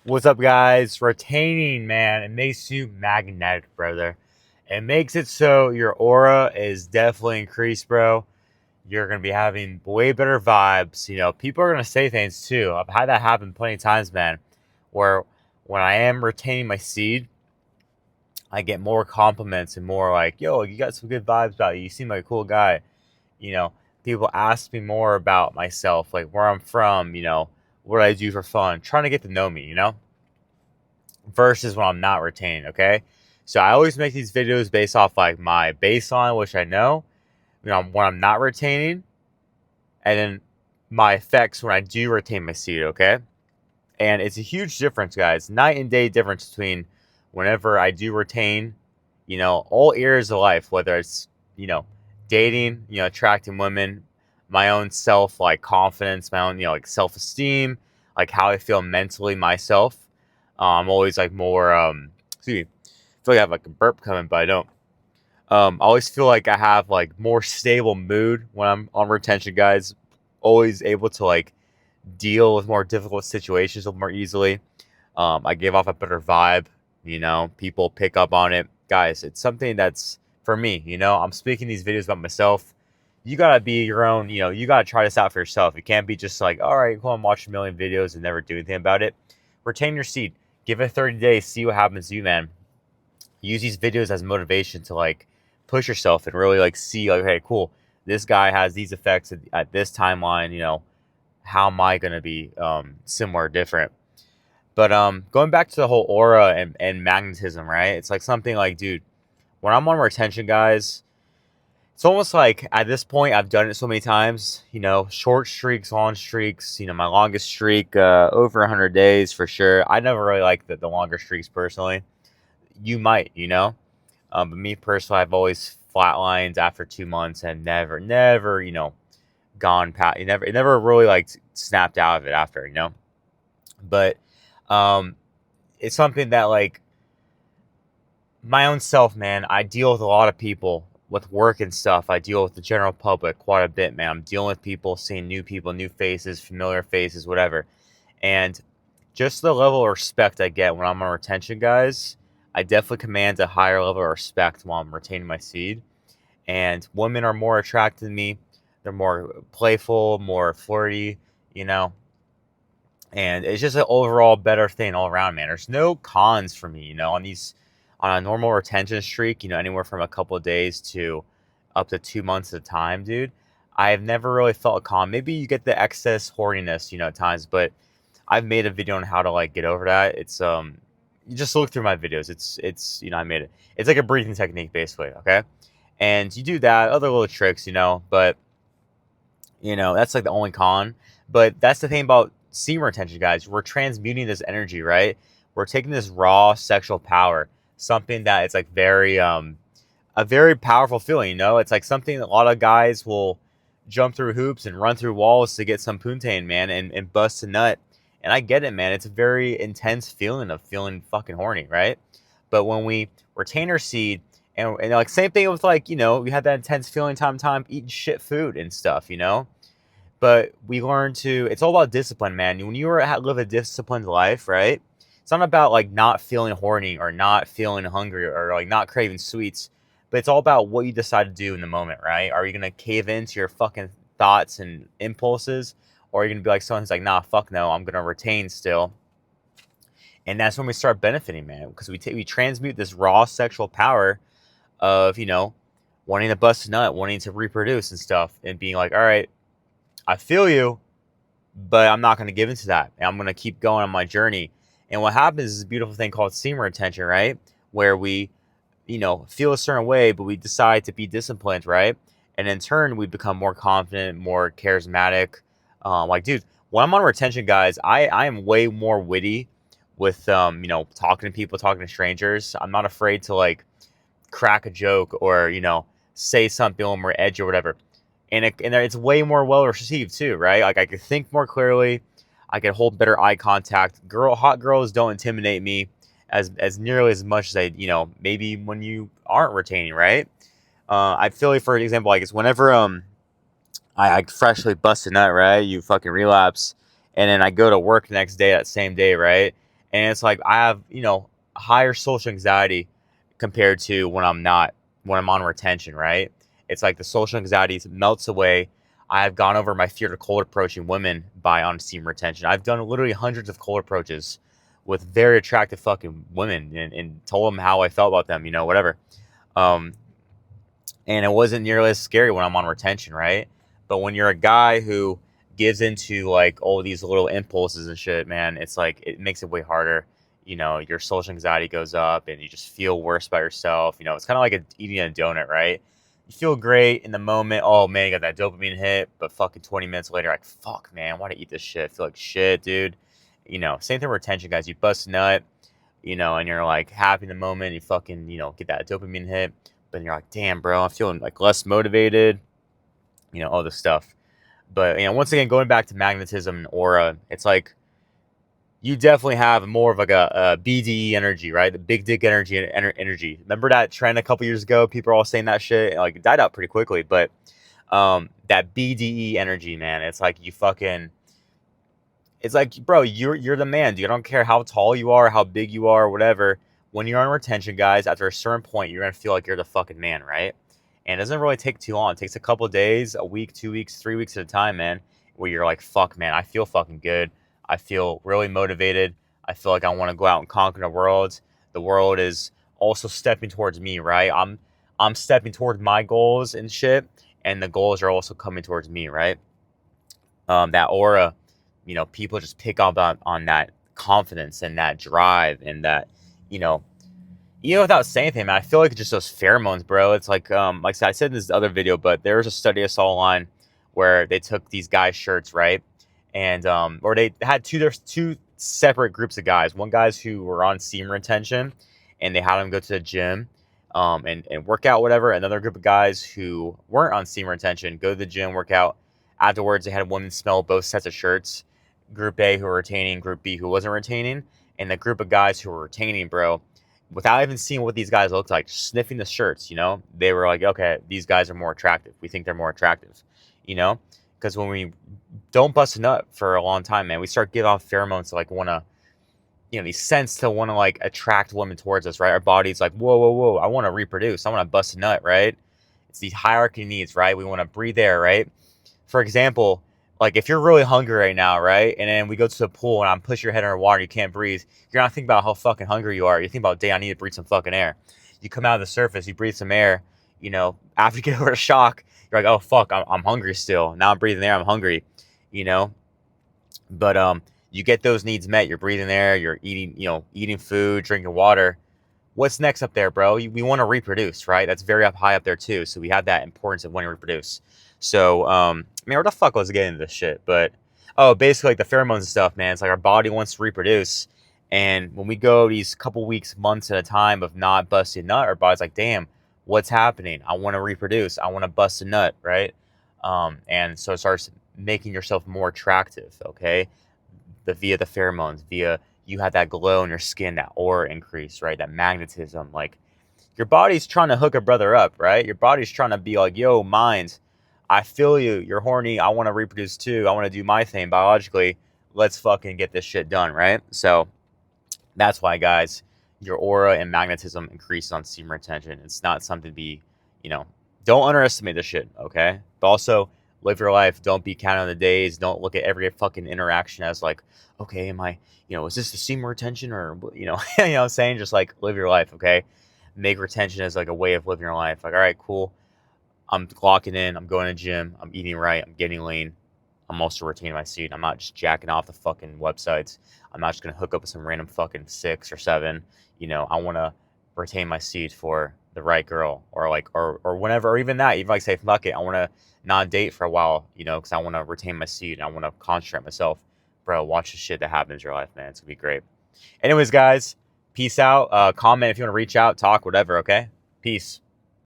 What's up, guys? Retaining, man, it makes you magnetic, brother. It makes it so your aura is definitely increased, bro. You're gonna be having way better vibes. People are gonna say things too. I've had that happen plenty of times, man. Where when I am retaining my seed, I get more compliments and more like, "Yo, you got some good vibes about you. You seem like a cool guy." You know, People ask me more about myself, like where I'm from. What I do for fun, trying to get to know me. Versus when I'm not retaining, okay? So I always make these videos based off like my baseline, which I know, when I'm not retaining, and then my effects when I do retain my seed, okay? And it's a huge difference, guys. Night and day difference between whenever I do retain, all areas of life, whether it's, you know, dating, attracting women, my own self, like confidence, my own, like self esteem, like how I feel mentally myself. I'm always like more, excuse me, I feel like I have like a burp coming, but I don't. I always feel like I have like more stable mood when I'm on retention, guys. Always able to like deal with more difficult situations a little more easily. I give off a better vibe. People pick up on it, guys. It's something that's for me. I'm speaking these videos about myself. You gotta be your own. You gotta try this out for yourself. It can't be just like, all right, cool, I'm watching a million videos and never do anything about it. Retain your seed. Give it 30 days. See what happens to you, man. Use these videos as motivation to like push yourself and really like see like, hey, cool. This guy has these effects at this timeline. How am I gonna be similar or different? But going back to the whole aura and magnetism, right? It's like something like, dude, when I'm on retention, guys, it's almost like at this point I've done it so many times. Short streaks, long streaks. My longest streak over 100 days for sure. I never really liked the longer streaks personally. You might, but me personally, I've always flatlined after 2 months and never, gone past. It never really like snapped out of it after. But um, it's something that like my own self, man. I deal with a lot of people with work and stuff. I deal with the general public quite a bit, man. I'm dealing with people, seeing new faces, familiar faces, whatever. And just the level of respect I get when I'm on retention, guys, I definitely command a higher level of respect while I'm retaining my seed. And women are more attracted to me. They're more playful, more flirty, you know. And it's just an overall better thing all around, man. There's no cons for me, on a normal retention streak, anywhere from a couple of days to up to 2 months at a time, dude. I've never really felt a con. Maybe you get the excess horniness, at times, but I've made a video on how to like get over that. It's you just look through my videos. It's I made it. It's like a breathing technique basically, okay? And you do that, other little tricks, but that's like the only con. But that's the thing about semen retention, guys. We're transmuting this energy, right? We're taking this raw sexual power, something that is like very a very powerful feeling, It's like something that a lot of guys will jump through hoops and run through walls to get some poontang, man, and bust a nut. And I get it, man. It's a very intense feeling of feeling fucking horny, right? But when we retain our seed, and like same thing with like, we had that intense feeling time to time eating shit food and stuff. But we learn to, it's all about discipline, man. When you live a disciplined life, right? It's not about like not feeling horny or not feeling hungry or like not craving sweets, but it's all about what you decide to do in the moment, right? Are you going to cave into your fucking thoughts and impulses? Or are you going to be like someone who's like, nah, fuck no, I'm going to retain still. And that's when we start benefiting, man, because we transmute this raw sexual power of, wanting to bust a nut, wanting to reproduce and stuff, and being like, all right, I feel you, but I'm not going to give into that. And I'm going to keep going on my journey. And what happens is a beautiful thing called semen retention, right? Where we, feel a certain way, but we decide to be disciplined, right? And in turn, we become more confident, more charismatic. Like, dude, when I'm on retention, guys, I am way more witty with, talking to people, talking to strangers. I'm not afraid to, like, crack a joke or, say something on more edge or whatever. And it's way more well received too, right? Like I could think more clearly, I could hold better eye contact. Hot girls don't intimidate me as nearly as much as maybe when you aren't retaining, right? I feel like, for example, like it's whenever I freshly bust a nut, right? You fucking relapse, and then I go to work the next day, that same day, right? And it's like I have, higher social anxiety compared to when I'm on retention, right? It's like the social anxiety melts away. I have gone over my fear to cold approaching women by on steam retention. I've done literally hundreds of cold approaches with very attractive fucking women, and told them how I felt about them, whatever. Um, and it wasn't nearly as scary when I'm on retention, right? But when you're a guy who gives into like all these little impulses and shit, man, it's like it makes it way harder. Your social anxiety goes up, and you just feel worse about yourself. It's kind of like eating a donut, right? You feel great in the moment. Oh man, you got that dopamine hit, but fucking 20 minutes later, like, fuck, man, why did I eat this shit? I feel like shit, dude. Same thing with retention, guys. You bust a nut, and you're like happy in the moment. You fucking, get that dopamine hit, but then you're like, damn, bro, I'm feeling like less motivated, all this stuff. But, once again, going back to magnetism and aura, it's like you definitely have more of like a BDE energy, right? The big dick energy and energy. Remember that trend a couple years ago? People are all saying that shit. Like, it died out pretty quickly, but that BDE energy, man, it's like you fucking. It's like, bro, you're the man, dude. I don't care how tall you are, how big you are, whatever. When you're on retention, guys, after a certain point, you're gonna feel like you're the fucking man, right? And it doesn't really take too long. It takes a couple of days, a week, 2 weeks, 3 weeks at a time, man, where you're like, fuck, man, I feel fucking good. I feel really motivated. I feel like I want to go out and conquer the world. The world is also stepping towards me, right? I'm stepping towards my goals and shit, and the goals are also coming towards me, right? That aura, people just pick up on that confidence and that drive and that, you know, even without saying anything, man, I feel like just those pheromones, bro. It's like I said in this other video, but there was a study I saw online where they took these guys' shirts, right? And or they had there's two separate groups of guys. One guys who were on semen retention, and they had them go to the gym, and work out, whatever. Another group of guys who weren't on semen retention go to the gym, work out. Afterwards, they had women smell both sets of shirts. Group A who were retaining, Group B who wasn't retaining, and the group of guys who were retaining, bro, without even seeing what these guys looked like, just sniffing the shirts, they were like, okay, these guys are more attractive. We think they're more attractive, you know, because when we don't bust a nut for a long time, man, we start giving off pheromones to like want to, these scents to want to like attract women towards us, right? Our body's like, whoa, whoa, whoa, I want to reproduce. I want to bust a nut, right? It's these hierarchy needs, right? We want to breathe air, right? For example, like if you're really hungry right now, right? And then we go to the pool and I'm pushing your head underwater, you can't breathe. You're not thinking about how fucking hungry you are. You think about, damn, I need to breathe some fucking air. You come out of the surface, you breathe some air, after you get over a shock, you're like, oh fuck, I'm hungry still. Now I'm breathing air, I'm hungry, you know? But you get those needs met, you're breathing air, you're eating, eating food, drinking water. What's next up there, bro? We want to reproduce, right? That's very up high up there too. So we have that importance of wanting to reproduce. So, where the fuck was I getting into this shit? But, oh, basically like the pheromones and stuff, man. It's like our body wants to reproduce. And when we go these couple weeks, months at a time of not busting a nut, our body's like, damn, what's happening? I want to reproduce. I want to bust a nut, right? And so it starts making yourself more attractive, okay? Via the pheromones, via you had that glow in your skin, that aura increase, right? That magnetism. Like your body's trying to hook a brother up, right? Your body's trying to be like, yo, mind, I feel you. You're horny. I want to reproduce too. I want to do my thing biologically. Let's fucking get this shit done, right? So that's why, guys, your aura and magnetism increase on semen retention. It's not something to be, don't underestimate this shit, okay? But also, live your life. Don't be counting on the days. Don't look at every fucking interaction as like, okay, am I, is this the semen retention or, you know what I'm saying? Just like live your life, okay? Make retention as like a way of living your life. Like, all right, cool. I'm clocking in. I'm going to the gym. I'm eating right. I'm getting lean. I'm also retaining my seed. I'm not just jacking off the fucking websites. I'm not just going to hook up with some random fucking 6 or 7. I want to retain my seed for the right girl or like, or whenever, or even that, even like say, fuck it. I want to not date for a while, because I want to retain my seed. And I want to concentrate myself. Bro, watch the shit that happens in your life, man. It's going to be great. Anyways, guys, peace out. Comment if you want to reach out, talk, whatever, okay? Peace.